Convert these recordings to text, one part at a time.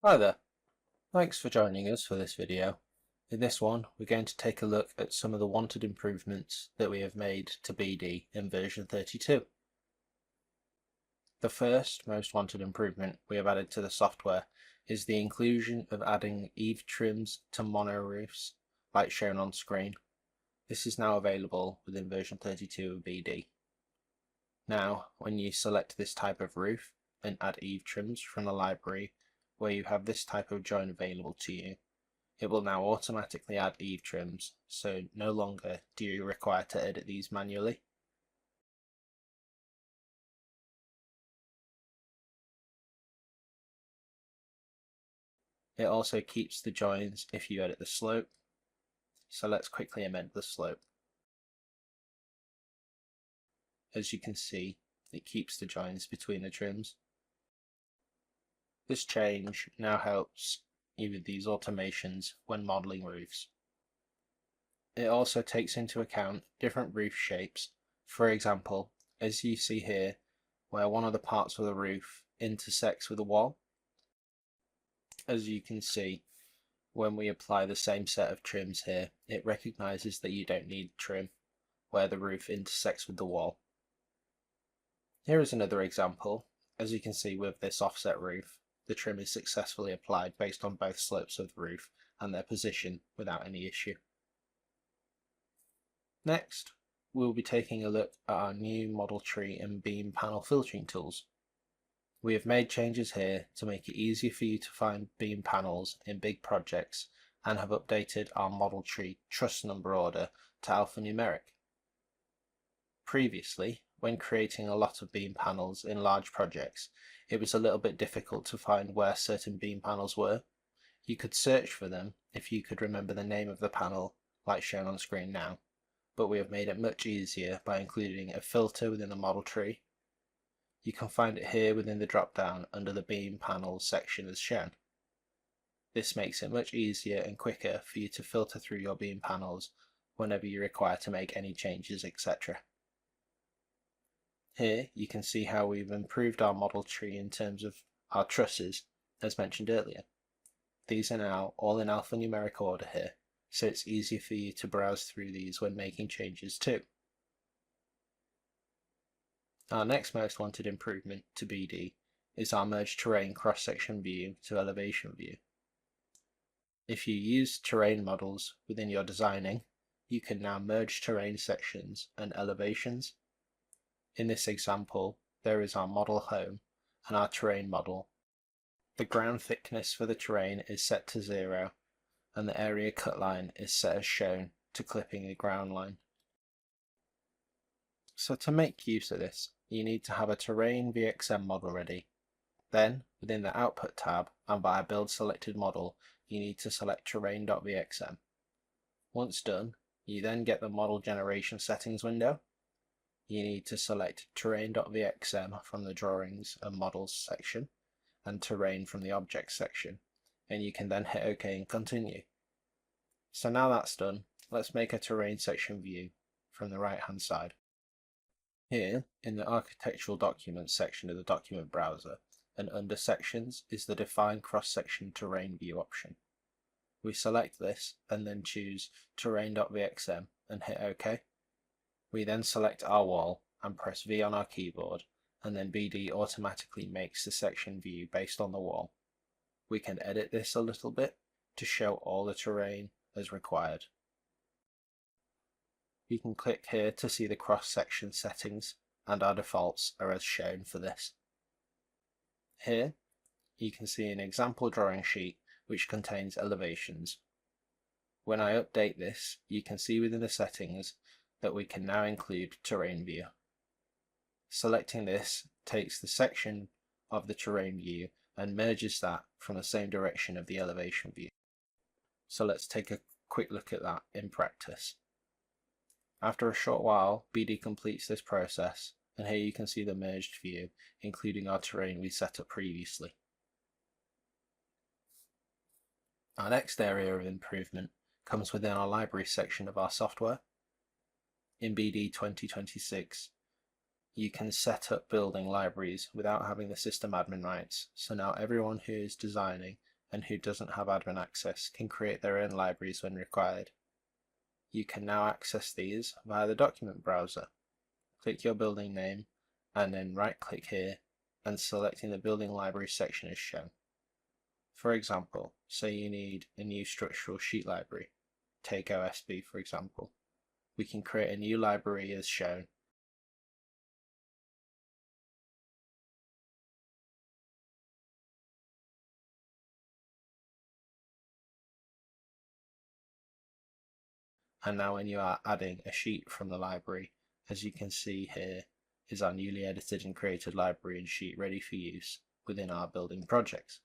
Hi there, thanks for joining us for this video. In this one, we're going to take a look at some of the wanted improvements that we have made to BD in version 32. The first most wanted improvement we have added to the software is the inclusion of adding eave trims to mono roofs, like shown on screen. This is now available within version 32 of BD. Now, when you select this type of roof and add eave trims from the library, where you have this type of join available to you, it will now automatically add eave trims, so no longer do you require to edit these manually. It also keeps the joins if you edit the slope, so let's quickly amend the slope. As you can see, it keeps the joins between the trims. This change now helps you with these automations when modelling roofs. It also takes into account different roof shapes. For example, as you see here, where one of the parts of the roof intersects with the wall. As you can see, when we apply the same set of trims here, it recognises that you don't need trim where the roof intersects with the wall. Here is another example. As you can see with this offset roof, the trim is successfully applied based on both slopes of the roof and their position without any issue. Next, we'll be taking a look at our new model tree and beam panel filtering tools. We have made changes here to make it easier for you to find beam panels in big projects and have updated our model tree truss number order to alphanumeric. Previously, when creating a lot of beam panels in large projects, it was a little bit difficult to find where certain beam panels were. You could search for them if you could remember the name of the panel, like shown on screen now, but we have made it much easier by including a filter within the model tree. You can find it here within the drop-down under the beam panels section as shown. This makes it much easier and quicker for you to filter through your beam panels whenever you require to make any changes, etc. Here you can see how we've improved our model tree in terms of our trusses, as mentioned earlier. These are now all in alphanumeric order here, so it's easier for you to browse through these when making changes too. Our next most wanted improvement to BD is our merge terrain cross-section view to elevation view. If you use terrain models within your designing, you can now merge terrain sections and elevations. In this example, there is our model home and our terrain model. The ground thickness for the terrain is set to 0, and the area cut line is set as shown to clipping the ground line. So to make use of this, you need to have a terrain VXM model ready. Then, within the Output tab and via Build Selected Model, you need to select terrain.vxm. Once done, you then get the model generation settings window. You need to select terrain.vxm from the Drawings and Models section and Terrain from the Objects section, and you can then hit OK and continue. So now that's done, let's make a terrain section view from the right hand side. Here, in the Architectural Documents section of the document browser, and under Sections is the Define Cross-Section Terrain View option. We select this and then choose terrain.vxm and hit OK. We then select our wall and press V on our keyboard, and then BD automatically makes the section view based on the wall. We can edit this a little bit to show all the terrain as required. You can click here to see the cross-section settings, and our defaults are as shown for this. Here, you can see an example drawing sheet which contains elevations. When I update this, you can see within the settings that we can now include terrain view. Selecting this takes the section of the terrain view and merges that from the same direction of the elevation view. So let's take a quick look at that in practice. After a short while, BD completes this process, and here you can see the merged view, including our terrain we set up previously. Our next area of improvement comes within our library section of our software. In BD 2026, you can set up building libraries without having the system admin rights, so now everyone who is designing and who doesn't have admin access can create their own libraries when required. You can now access these via the document browser. Click your building name and then right-click here and selecting the building library section as shown. For example, say you need a new structural sheet library, take OSB for example. We can create a new library as shown. And now when you are adding a sheet from the library, as you can see here is our newly edited and created library and sheet ready for use within our building projects.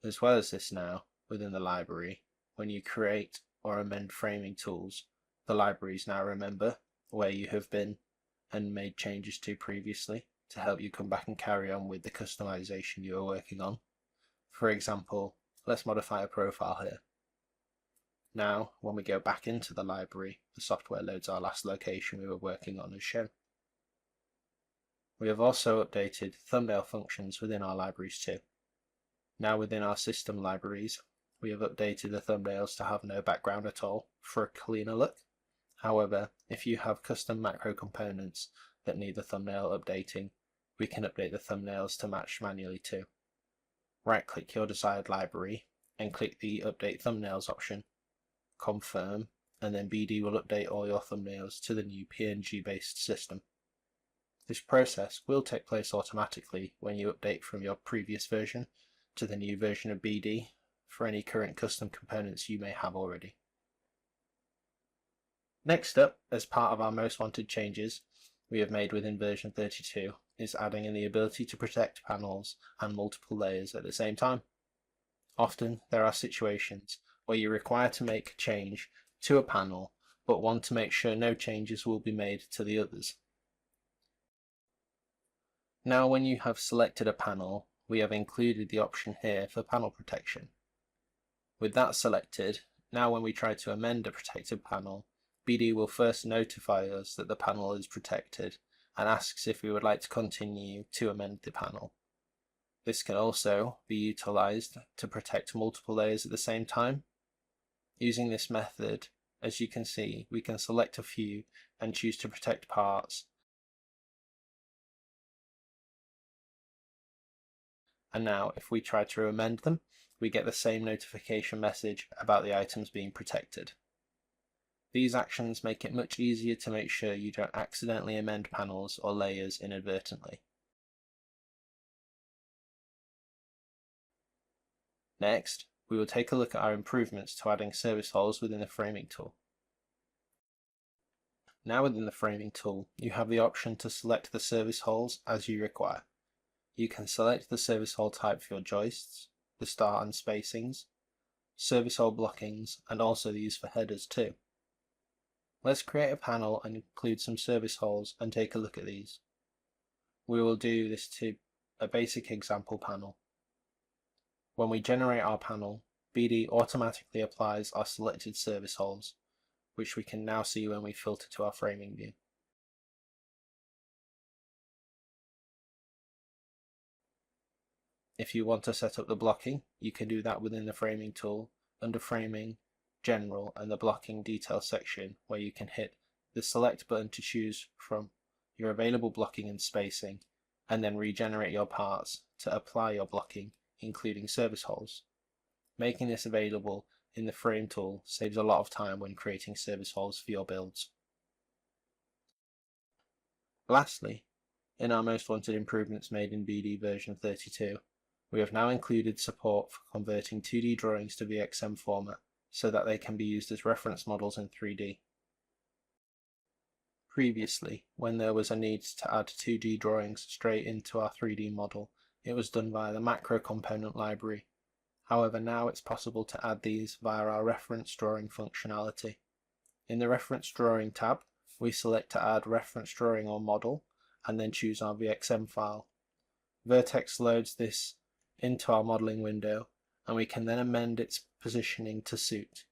As well as this now, within the library, when you create or amend framing tools, the libraries now remember where you have been and made changes to previously to help you come back and carry on with the customization you are working on. For example, let's modify a profile here. Now, when we go back into the library, the software loads our last location we were working on as shown. We have also updated thumbnail functions within our libraries too. Now within our system libraries, we have updated the thumbnails to have no background at all for a cleaner look. However, if you have custom macro components that need the thumbnail updating, we can update the thumbnails to match manually too. Right-click your desired library and click the Update Thumbnails option, confirm, and then BD will update all your thumbnails to the new PNG-based system. This process will take place automatically when you update from your previous version to the new version of BD for any current custom components you may have already. Next up, as part of our most wanted changes we have made within version 32, is adding in the ability to protect panels and multiple layers at the same time. Often there are situations where you're required to make a change to a panel but want to make sure no changes will be made to the others. Now when you have selected a panel, we have included the option here for panel protection. With that selected, now when we try to amend a protected panel, BD will first notify us that the panel is protected and asks if we would like to continue to amend the panel. This can also be utilized to protect multiple layers at the same time. Using this method, as you can see, we can select a few and choose to protect parts. And now if we try to amend them, we get the same notification message about the items being protected. These actions make it much easier to make sure you don't accidentally amend panels or layers inadvertently. Next, we will take a look at our improvements to adding service holes within the framing tool. Now within the framing tool, you have the option to select the service holes as you require. You can select the service hole type for your joists, the start and spacings, service hole blockings, and also these for headers too. Let's create a panel and include some service holes and take a look at these. We will do this to a basic example panel. When we generate our panel, BD automatically applies our selected service holes, which we can now see when we filter to our framing view. If you want to set up the blocking, you can do that within the framing tool, under Framing, General, and the Blocking Details section, where you can hit the select button to choose from your available blocking and spacing, and then regenerate your parts to apply your blocking, including service holes. Making this available in the Frame tool saves a lot of time when creating service holes for your builds. Lastly, in our most wanted improvements made in BD version 32, we have now included support for converting 2D drawings to VXM format so that they can be used as reference models in 3D. Previously, when there was a need to add 2D drawings straight into our 3D model, it was done via the macro component library. However, now it's possible to add these via our reference drawing functionality. In the reference drawing tab, we select to add reference drawing or model and then choose our VXM file. Vertex loads this into our modeling window and we can then amend its positioning to suit.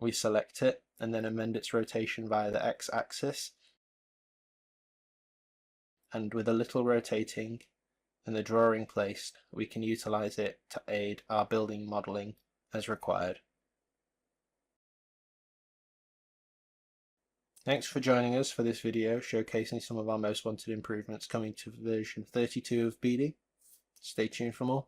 we select it and then amend its rotation via the x-axis, and with a little rotating and the drawing placed, we can utilize it to aid our building modelling as required. Thanks for joining us for this video showcasing some of our most wanted improvements coming to version 32 of BD. Stay tuned for more.